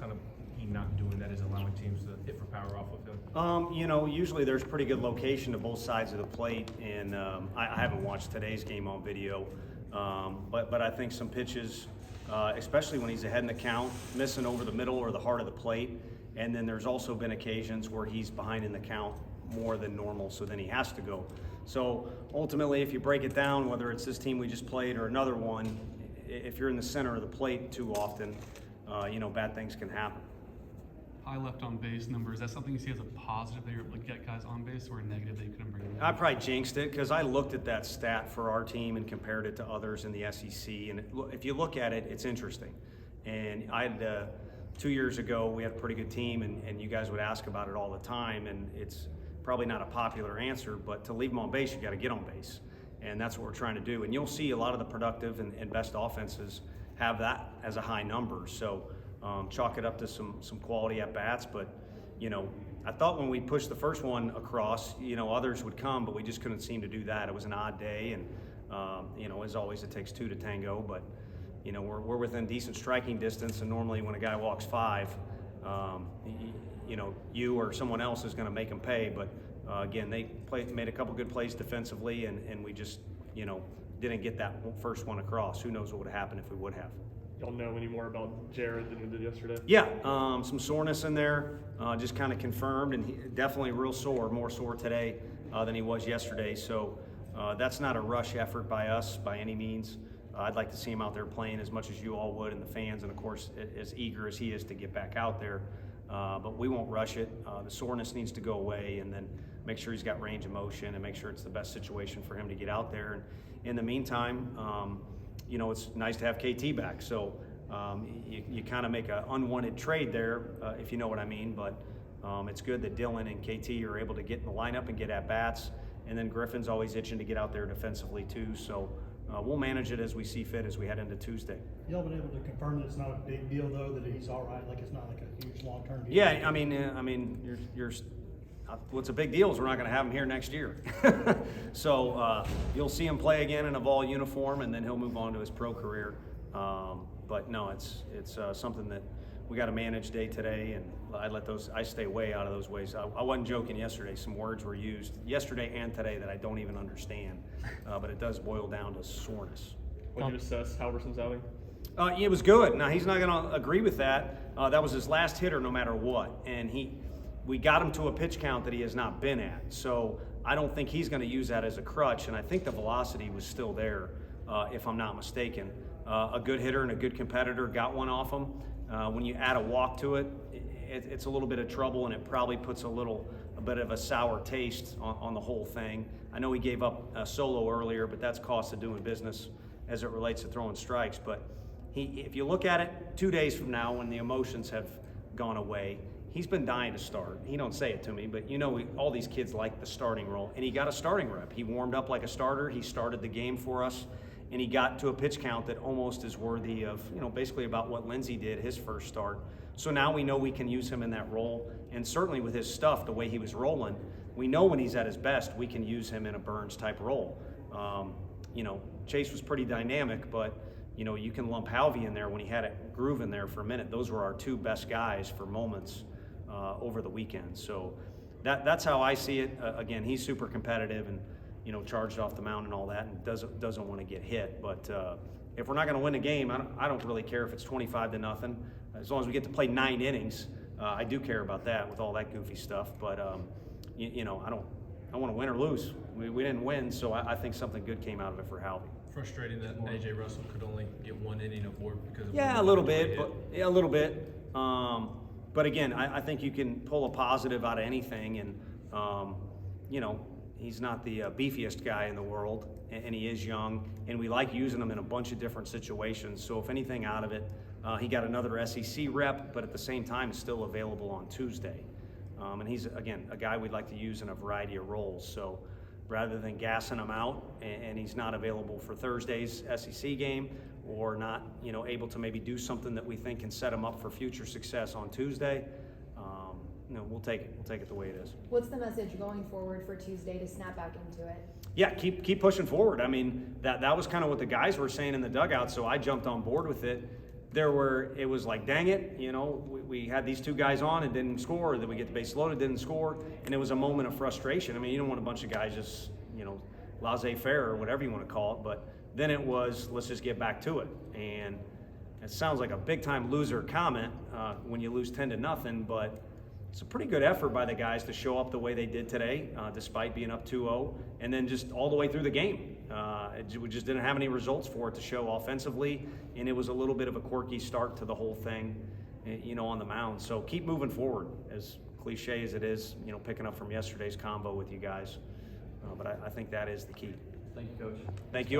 kind of he not doing that is allowing teams to hit for power off of him? Usually there's pretty good location to both sides of the plate, and I haven't watched today's game on video, but I think some pitches, especially when he's ahead in the count, missing over the middle or the heart of the plate, and then there's also been occasions where he's behind in the count more than normal, so then he has to go. So ultimately, if you break it down, whether it's this team we just played or another one, if you're in the center of the plate too often, bad things can happen. High left on base number, is that something you see as a positive that you're able to get guys on base, or a negative that you couldn't bring them in? I probably jinxed it because I looked at that stat for our team and compared it to others in the SEC. And if you look at it, it's interesting. And I had 2 years ago, we had a pretty good team, and you guys would ask about it all the time. And it's probably not a popular answer, but to leave them on base, you got to get on base. And that's what we're trying to do. And you'll see a lot of the productive and best offenses have that as a high number. So chalk it up to some quality at bats, but I thought when we pushed the first one across, others would come, but we just couldn't seem to do that. It was an odd day, and as always, it takes two to tango. But we're within decent striking distance, and normally when a guy walks five, you or someone else is going to make him pay. But again, they made a couple good plays defensively, and we just didn't get that first one across. Who knows what would have happened if we would have. Y'all know any more about Jared than we did yesterday? Yeah, some soreness in there, just kind of confirmed, and he definitely real sore, more sore today than he was yesterday. So that's not a rush effort by us by any means. I'd like to see him out there playing as much as you all would, and the fans, and of course as eager as he is to get back out there. But we won't rush it. The soreness needs to go away, and then make sure he's got range of motion and make sure it's the best situation for him to get out there. And in the meantime, it's nice to have KT back. So you kind of make an unwanted trade there, if you know what I mean. But it's good that Dylan and KT are able to get in the lineup and get at bats. And then Griffin's always itching to get out there defensively too. So we'll manage it as we see fit as we head into Tuesday. Y'all been able to confirm that it's not a big deal though, that he's all right, like it's not like a huge long-term deal? Yeah, I mean, what's a big deal is we're not going to have him here next year. So you'll see him play again in a Vol uniform, and then he'll move on to his pro career. But no, it's something that we got to manage day to day, and I stay way out of those ways. I wasn't joking yesterday. Some words were used yesterday and today that I don't even understand, but it does boil down to soreness. When you assess Halverson's outing? It was good. Now, he's not going to agree with that. That was his last hitter no matter what, and we got him to a pitch count that he has not been at. So I don't think he's going to use that as a crutch, and I think the velocity was still there, if I'm not mistaken. A good hitter and a good competitor got one off him. When you add a walk to it, it's a little bit of trouble, and it probably puts a bit of a sour taste on the whole thing. I know he gave up a solo earlier, but that's cost of doing business as it relates to throwing strikes. But if you look at it 2 days from now when the emotions have gone away, he's been dying to start. He don't say it to me, but all these kids like the starting role, and he got a starting rep. He warmed up like a starter. He started the game for us, and he got to a pitch count that almost is worthy of, basically about what Lindsey did his first start. So now we know we can use him in that role, and certainly with his stuff, the way he was rolling, we know when he's at his best, we can use him in a Burns type role. Chase was pretty dynamic, but you can lump Halvey in there when he had it grooving there for a minute. Those were our two best guys for moments over the weekend. So that's how I see it. Again, he's super competitive and charged off the mound and all that, and doesn't want to get hit. But if we're not going to win the game, I don't really care if it's 25-0. As long as we get to play 9 innings, I do care about that with all that goofy stuff. But I want to win or lose. We didn't win, so I think something good came out of it for Halvey. Frustrating that A.J. Russell could only get 1 inning of work because of a little bit. But again, I think you can pull a positive out of anything, and he's not the beefiest guy in the world, and he is young, and we like using him in a bunch of different situations. So if anything out of it, he got another SEC rep, but at the same time is still available on Tuesday. And he's, again, a guy we'd like to use in a variety of roles. So rather than gassing him out and he's not available for Thursday's SEC game, or not able to maybe do something that we think can set him up for future success on Tuesday, we'll take it the way it is. What's the message going forward for Tuesday to snap back into it? Yeah, keep pushing forward. I mean, that was kind of what the guys were saying in the dugout, so I jumped on board with it. it was like, dang it, we had these two guys on and didn't score, then we get the base loaded, didn't score, and it was a moment of frustration. I mean, you don't want a bunch of guys just, laissez-faire or whatever you want to call it, but then it was, let's just get back to it. And it sounds like a big-time loser comment when you lose 10-0, but it's a pretty good effort by the guys to show up the way they did today, despite being up 2-0, and then just all the way through the game. We just didn't have any results for it to show offensively, and it was a little bit of a quirky start to the whole thing, on the mound. So keep moving forward, as cliche as it is, picking up from yesterday's combo with you guys. But I think that is the key. Thank you, Coach. Thank you.